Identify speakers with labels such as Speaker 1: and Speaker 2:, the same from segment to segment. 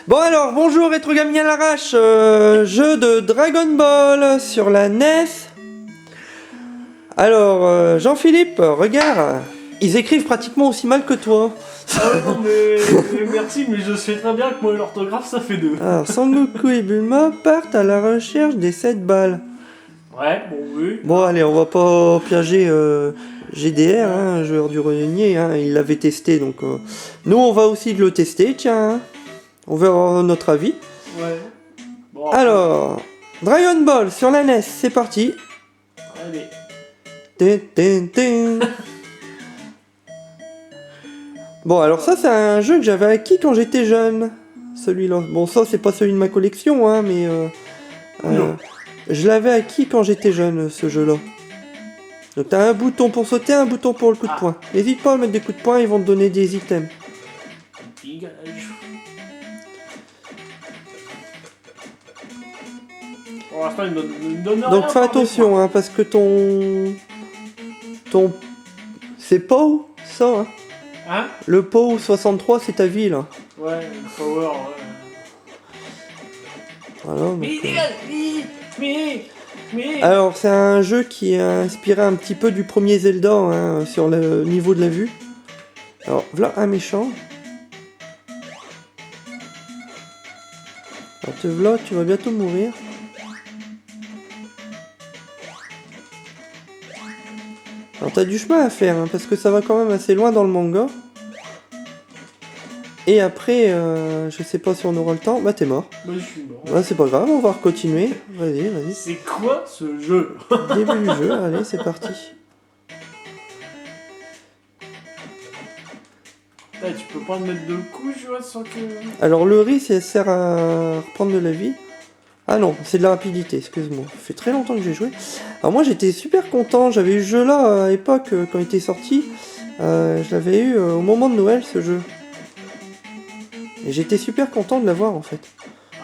Speaker 1: Bon alors, bonjour Rétro Gaming à l'arrache, jeu de Dragon Ball sur la NES. Alors, Jean-Philippe, regarde, ils écrivent pratiquement aussi mal que toi.
Speaker 2: Ah ouais, non mais merci, mais je sais très bien que moi l'orthographe ça fait 2.
Speaker 1: Alors, Sangoku et Bulma partent à la recherche des 7 balles.
Speaker 2: Ouais, bon oui.
Speaker 1: Bon allez, on va pas piéger GDR, hein, joueur du grenier, hein, il l'avait testé, donc nous on va aussi le tester, tiens, hein. On verra notre avis.
Speaker 2: Ouais. Bon,
Speaker 1: Alors, Dragon Ball sur la NES, c'est parti.
Speaker 2: allez.
Speaker 1: Tin, tin, tin. Bon, alors ça c'est un jeu que j'avais acquis quand j'étais jeune, celui-là. Bon, ça c'est pas celui de ma collection, hein, mais
Speaker 2: Non.
Speaker 1: je l'avais acquis quand j'étais jeune, ce jeu-là. Donc t'as un bouton pour sauter, un bouton pour le coup de poing. N'hésite pas à mettre des coups de poing, ils vont te donner des items.
Speaker 2: Dégage. Pour l'instant il me donne rien.
Speaker 1: Donc fais attention, hein, parce que ton... C'est POW, ça, hein.
Speaker 2: Hein?
Speaker 1: Le POW 63, c'est ta vie, là.
Speaker 2: Ouais, le power, ouais.
Speaker 1: Voilà, donc,
Speaker 2: Mais dégage, mais...
Speaker 1: Alors, c'est un jeu qui est inspiré un petit peu du premier Zelda, hein, sur le niveau de la vue. Alors, voilà un méchant. Alors, te voilà, tu vas bientôt mourir. Alors, t'as du chemin à faire, hein, parce que ça va quand même assez loin dans le manga. Et après, je sais pas si on aura le temps. Bah, t'es mort.
Speaker 2: Bah je suis mort.
Speaker 1: Ouais, c'est pas grave, on va continuer. Vas-y, vas-y.
Speaker 2: C'est quoi ce jeu?
Speaker 1: Début du jeu, allez, c'est parti.
Speaker 2: Eh, tu peux pas me mettre deux coups, tu vois, sans que...
Speaker 1: Alors le riz, ça sert à reprendre de la vie. Ah non, c'est de la rapidité, excuse-moi. Ça fait très longtemps que j'ai joué. Alors moi j'étais super content, j'avais eu ce jeu là à l'époque quand il était sorti. Je l'avais eu au moment de Noël ce jeu. Et j'étais super content de l'avoir en fait.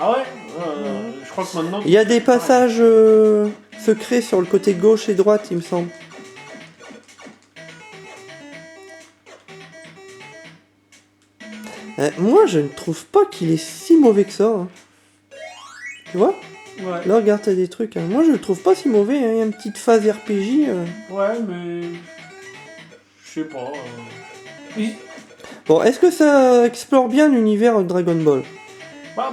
Speaker 2: Ah ouais? Je crois que maintenant...
Speaker 1: Il y a des passages secrets sur le côté gauche et droite il me semble. Moi je ne trouve pas qu'il est si mauvais que ça. Hein. Tu vois?
Speaker 2: Ouais.
Speaker 1: Là, regarde, t'as des trucs. Hein. Moi, je le trouve pas si mauvais. Hein. Il y a une petite phase RPG.
Speaker 2: Ouais, mais... Je sais pas...
Speaker 1: Bon, est-ce que ça explore bien l'univers de Dragon Ball?
Speaker 2: Bah,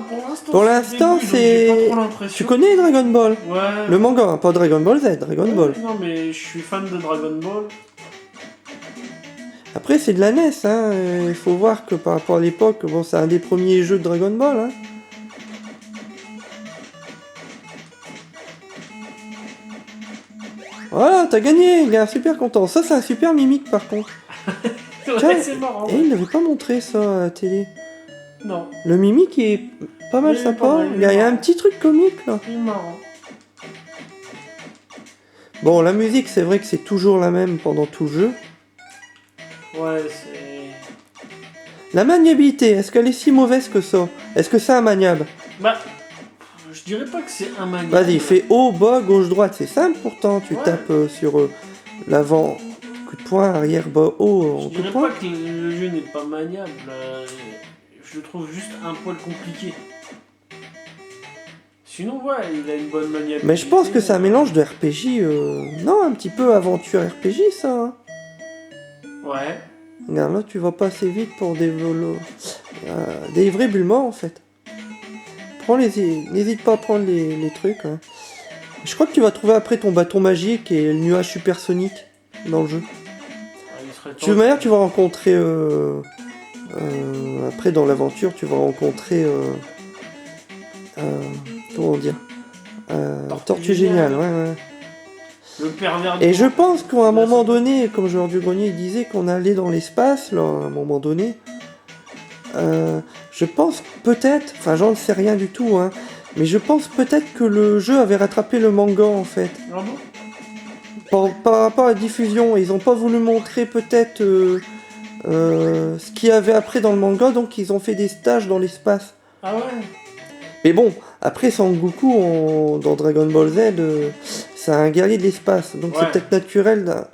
Speaker 1: pour l'instant, c'est...
Speaker 2: J'ai pas trop l'impression.
Speaker 1: Tu connais Dragon Ball?
Speaker 2: Ouais.
Speaker 1: Le manga, hein, pas Dragon Ball Z, Dragon Ball.
Speaker 2: Non, mais je suis fan de Dragon Ball.
Speaker 1: Après, c'est de la NES. Hein. Il faut voir que par rapport à l'époque, bon, c'est un des premiers jeux de Dragon Ball. Hein. Voilà, t'as gagné, il est super content. Ça, c'est un super mimique par contre.
Speaker 2: Ouais, c'est marrant.
Speaker 1: Et il n'avait pas montré ça à la télé.
Speaker 2: Non.
Speaker 1: Le mimique est pas mal
Speaker 2: Il est
Speaker 1: sympa.
Speaker 2: pas mal,
Speaker 1: Il y a un petit truc comique là.
Speaker 2: C'est marrant.
Speaker 1: Bon, la musique, c'est vrai que c'est toujours la même pendant tout le jeu.
Speaker 2: Ouais, c'est...
Speaker 1: La maniabilité, est-ce qu'elle est si mauvaise que ça? Est-ce que c'est immaniable?
Speaker 2: Bah... Je dirais pas que c'est un maniable.
Speaker 1: Vas-y, fais haut, bas, gauche, droite. C'est simple pourtant. Tu
Speaker 2: Ouais.
Speaker 1: tapes sur l'avant, coup de poing, arrière, bas, haut,
Speaker 2: Je
Speaker 1: coup de
Speaker 2: dirais
Speaker 1: poing.
Speaker 2: pas que le jeu n'est pas maniable. Je le trouve juste un poil compliqué. Sinon, ouais, il a une bonne maniabilité.
Speaker 1: Mais je pense que c'est un mélange de RPG. Non, un petit peu aventure RPG ça. Hein.
Speaker 2: Ouais.
Speaker 1: Regarde, là, tu vas pas assez vite pour délivrer Bulma en fait. N'hésite pas à prendre les trucs. Hein. Je crois que tu vas trouver après ton bâton magique et le nuage supersonique dans le jeu.
Speaker 2: Il serait temps
Speaker 1: De toute manière, tu vas rencontrer après dans l'aventure, tu vas rencontrer comment dire, Tortue Géniale, ouais.
Speaker 2: Le pervers
Speaker 1: Et
Speaker 2: du
Speaker 1: je
Speaker 2: monde.
Speaker 1: pense qu'à un moment donné, comme joueur du grenier il disait qu'on allait dans l'espace, là, à un moment donné. Je pense peut-être, enfin j'en sais rien du tout, hein, mais je pense peut-être que le jeu avait rattrapé le manga en fait.
Speaker 2: Ah bon?
Speaker 1: Par rapport à la diffusion, ils ont pas voulu montrer peut-être ce qu'il y avait après dans le manga, donc ils ont fait des stages dans l'espace.
Speaker 2: Ah ouais?
Speaker 1: Mais bon, après Sangoku dans Dragon Ball Z, c'est un guerrier de l'espace, donc
Speaker 2: Ouais.
Speaker 1: c'est peut-être naturel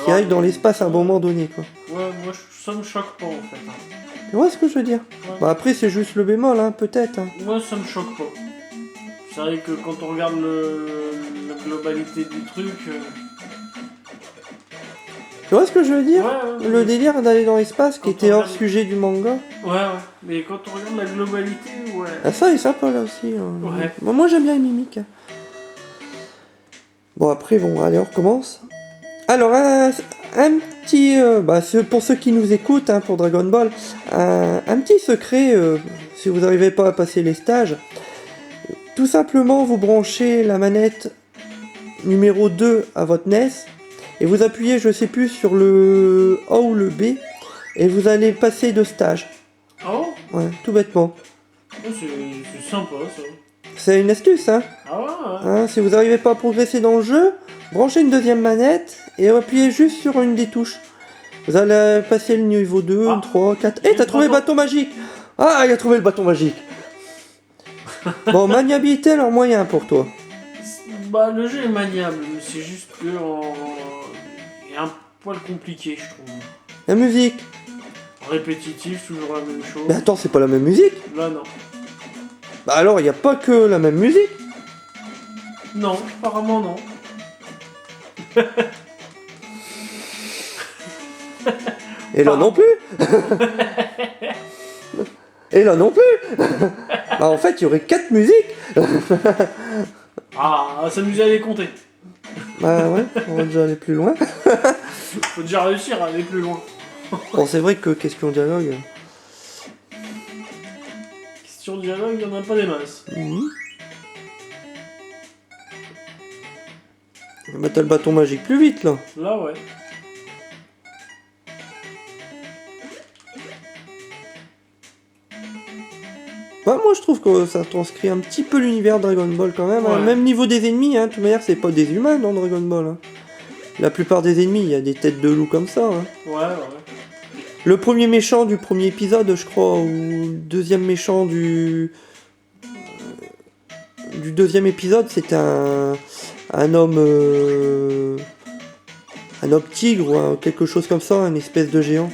Speaker 1: qu'il aille dans l'espace à un moment donné, quoi.
Speaker 2: Ouais, moi ça me choque pas en fait.
Speaker 1: Tu vois ce que je veux dire?
Speaker 2: Ouais.
Speaker 1: Bah après c'est juste le bémol, hein, peut-être. Hein.
Speaker 2: Moi, ça me choque pas. C'est vrai que quand on regarde la globalité du truc...
Speaker 1: Tu vois ce que je veux dire?
Speaker 2: Ouais,
Speaker 1: Le délire d'aller dans l'espace qui
Speaker 2: Quand
Speaker 1: était
Speaker 2: on
Speaker 1: hors
Speaker 2: regarde-
Speaker 1: sujet du manga.
Speaker 2: ouais. Mais quand on regarde la globalité, ouais.
Speaker 1: Ah ça il est sympa là aussi.
Speaker 2: Ouais.
Speaker 1: Bon, moi j'aime bien les mimiques. Hein. Bon après bon allez on recommence. Alors un petit... pour ceux qui nous écoutent hein, pour Dragon Ball, un petit secret si vous n'arrivez pas à passer les stages. Tout simplement vous branchez la manette numéro 2 à votre NES et vous appuyez je sais plus sur le A ou le B et vous allez passer de stage.
Speaker 2: Oh,
Speaker 1: Ouais, tout bêtement.
Speaker 2: c'est sympa ça.
Speaker 1: C'est une astuce hein.
Speaker 2: Ah ouais,
Speaker 1: Hein, si vous n'arrivez pas à progresser dans le jeu, branchez une deuxième manette et appuyez juste sur une des touches. Vous allez passer le niveau 2, 3, 4... Eh, t'as trouvé le bâton magique! Ah, il a trouvé le bâton magique! Bon, maniabilité, alors moyen pour toi.
Speaker 2: Bah, le jeu est maniable, mais c'est juste que il est un poil compliqué, je trouve.
Speaker 1: La musique.
Speaker 2: Répétitif, toujours la même chose.
Speaker 1: Mais attends, c'est pas la même musique?
Speaker 2: Là, non.
Speaker 1: Bah alors, il n'y a pas que la même musique.
Speaker 2: Non, apparemment non.
Speaker 1: Et là non plus. Et là non plus. Bah en fait, il y aurait 4 musiques.
Speaker 2: Ah, s'amuser à les compter.
Speaker 1: Bah ouais, on va déjà aller plus loin.
Speaker 2: Faut déjà réussir à aller plus loin.
Speaker 1: Bon, c'est vrai que question dialogue...
Speaker 2: Question de dialogue, il n'y en a pas des masses.
Speaker 1: Bah t'as le bâton magique plus vite là.
Speaker 2: Là, ouais.
Speaker 1: Bah moi je trouve que ça transcrit un petit peu l'univers Dragon Ball quand même. Hein.
Speaker 2: Ouais.
Speaker 1: Même niveau des ennemis, hein. De toute manière c'est pas des humains dans Dragon Ball. Hein. La plupart des ennemis, il y a des têtes de loup comme ça. Hein.
Speaker 2: Ouais.
Speaker 1: Le premier méchant du premier épisode, je crois, ou le deuxième méchant du deuxième épisode, c'était un homme tigre ou quelque chose comme ça, une espèce de géant.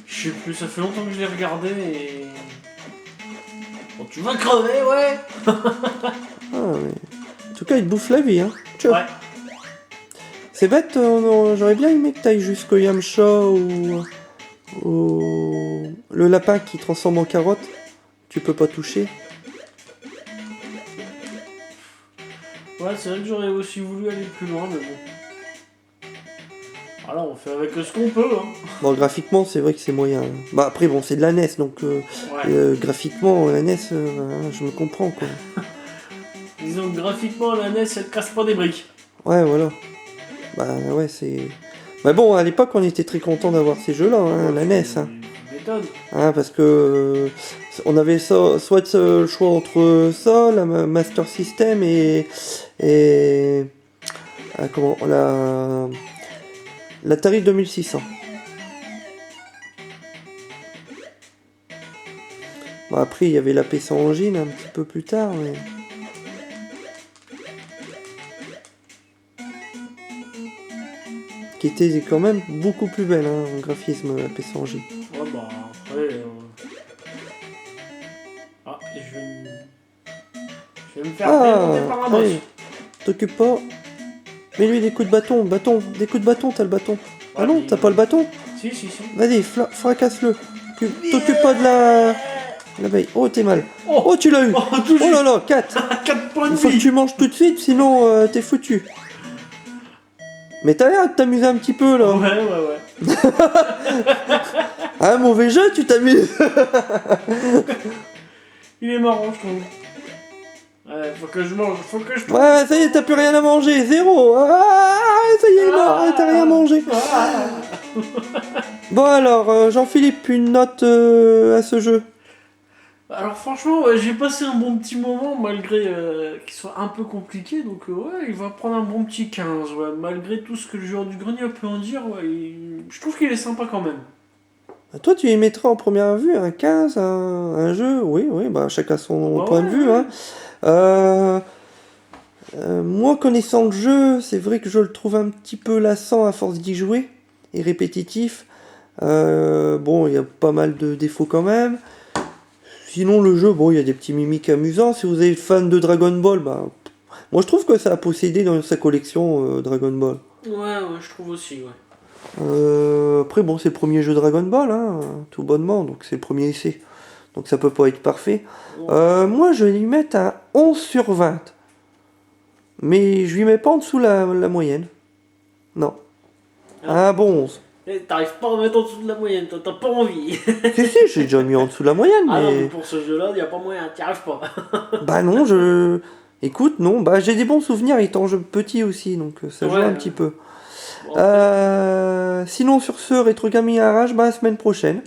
Speaker 2: Je sais plus, ça fait longtemps que je l'ai regardé et... Bon, tu vas crever, ouais.
Speaker 1: Ah, mais... En tout cas, il te bouffe la vie, hein. Tchou.
Speaker 2: Ouais.
Speaker 1: C'est bête, j'aurais bien aimé que t'ailles jusqu'au Yamcha ou le lapin qui transforme en carotte. Tu peux pas toucher.
Speaker 2: Ouais, c'est vrai que j'aurais aussi voulu aller plus loin, mais bon. Voilà, on fait avec ce qu'on peut, hein.
Speaker 1: Bon, graphiquement, c'est vrai que c'est moyen. Hein. Bah après, bon, c'est de la NES, donc graphiquement, la NES, je me comprends, quoi.
Speaker 2: Disons que graphiquement, la NES, elle casse pas des briques.
Speaker 1: Ouais, voilà. Bah ouais, c'est... Bah bon, à l'époque, on était très content d'avoir ces jeux-là, hein, la NES. Hein.
Speaker 2: Méthode.
Speaker 1: Hein, parce que on avait soit le choix entre ça, la Master System et comment l'Atari 2600. Bon, après, il y avait la PC Engine un petit peu plus tard, mais... qui était quand même beaucoup plus belle hein, en graphisme, la PC Engine.
Speaker 2: Ouais, bah, après... Ah, et je vais me faire démonter par un boss.
Speaker 1: Allez, t'occupe pas. Mets-lui des coups de bâton, des coups de bâton, t'as le bâton. Ah non, t'as pas le bâton?
Speaker 2: Si.
Speaker 1: Vas-y, fracasse-le. T'occupe pas de la veille. Oh, t'es mal. Oh, tu l'as eu. Oh là là, 4.
Speaker 2: 4 points de
Speaker 1: Il faut que
Speaker 2: vie.
Speaker 1: tu manges tout de suite, sinon t'es foutu. Mais t'as l'air de t'amuser un petit peu là.
Speaker 2: Ouais.
Speaker 1: Un mauvais jeu, tu t'amuses.
Speaker 2: Il est marrant, je trouve. Ouais, faut que je mange,
Speaker 1: Ouais, ça y est, t'as plus rien à manger, 0. Ah, ça y est, il est mort, t'as rien mangé. Bon alors, Jean-Philippe, une note à ce jeu.
Speaker 2: Alors franchement, ouais, j'ai passé un bon petit moment malgré qu'il soit un peu compliqué, donc ouais, il va prendre un bon petit 15, ouais, malgré tout ce que le joueur du grenier peut en dire, ouais, je trouve qu'il est sympa quand même.
Speaker 1: Toi, tu y mettrais en première vue un 15, un jeu, oui, bah chacun son point de vue. Hein. Moi, connaissant le jeu, c'est vrai que je le trouve un petit peu lassant à force d'y jouer, et répétitif. Bon, il y a pas mal de défauts quand même. Sinon, le jeu, bon, il y a des petits mimiques amusants. Si vous êtes fan de Dragon Ball, bah, moi je trouve que ça a possédé dans sa collection Dragon Ball.
Speaker 2: Ouais, je trouve aussi, ouais.
Speaker 1: Après, bon, c'est le premier jeu Dragon Ball, hein, tout bonnement, donc c'est le premier essai. Donc ça peut pas être parfait. Moi, je vais lui mettre un 11 sur 20. Mais je lui mets pas en dessous la moyenne. Non. Un bon 11.
Speaker 2: T'arrives pas à mettre en dessous de la moyenne, toi, t'as pas envie.
Speaker 1: Si, j'ai déjà mis en dessous de la moyenne,
Speaker 2: Ah non, mais
Speaker 1: mais...
Speaker 2: pour ce jeu-là, y a pas moyen, t'y arrives pas.
Speaker 1: Bah non, Écoute, non, bah j'ai des bons souvenirs étant petit aussi, donc ça joue un petit peu.
Speaker 2: Bon, après,
Speaker 1: Sinon, sur ce, Rétro Gaming Arrache, bah la semaine prochaine.